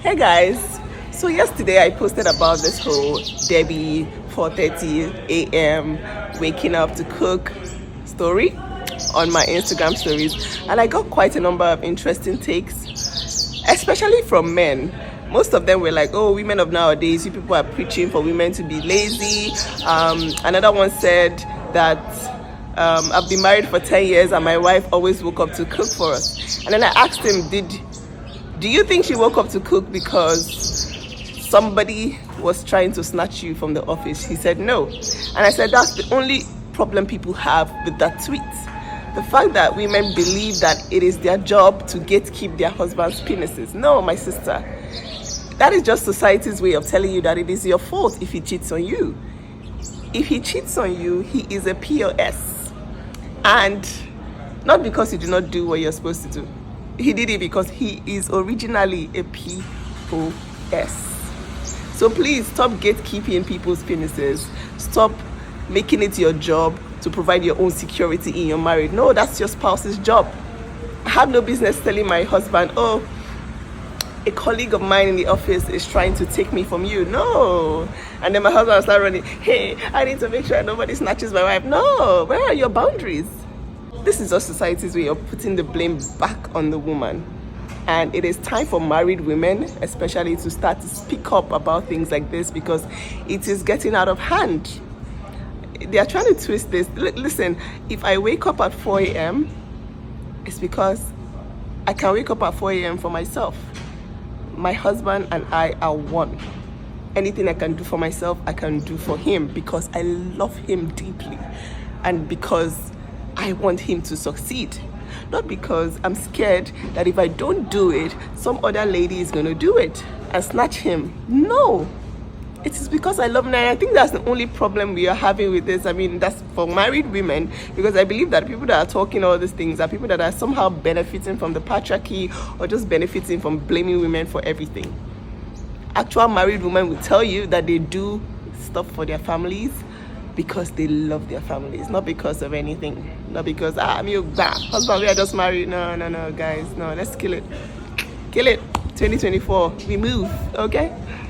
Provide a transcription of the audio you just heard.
Hey guys, so yesterday I posted about this whole Debbie 4:30 a.m. waking up to cook story on my Instagram stories, and I got quite a number of interesting takes, especially from men. Most of them were like, oh, women of nowadays, you people are preaching for women to be lazy. Another one said that I've been married for 10 years and my wife always woke up to cook for us. And then I asked him, do you think she woke up to cook because somebody was trying to snatch you from the office? He said no. And I said that's the only problem people have with that tweet. The fact that women believe that it is their job to gatekeep their husband's penises. No, my sister. That is just society's way of telling you that it is your fault if he cheats on you. If he cheats on you, he is a POS. And not because you do not do what you're supposed to do. He did it because he is originally a POS. So please stop gatekeeping people's penises. Stop making it your job to provide your own security in your marriage. No, that's your spouse's job. I have no business telling my husband, oh, a colleague of mine in the office is trying to take me from you. No. And then my husband will start running, hey, I need to make sure nobody snatches my wife. No, where are your boundaries? This is just society's way of putting the blame back on the woman. And it is time for married women, especially, to start to speak up about things like this because it is getting out of hand. They are trying to twist this. Listen, if I wake up at 4 a.m., it's because I can wake up at 4 a.m. for myself. My husband and I are one. Anything I can do for myself, I can do for him because I love him deeply and because I want him to succeed. Not because I'm scared that if I don't do it, some other lady is going to do it and snatch him. No. It is because I love him. And I think that's the only problem we are having with this. I mean, that's for married women, because I believe that people that are talking all these things are people that are somehow benefiting from the patriarchy or just benefiting from blaming women for everything. Actual married women will tell you that they do stuff for their families because they love their families, not because of anything. Not because, I'm your husband, we are just married. No, guys, no, let's kill it. Kill it. 2024, we move, okay?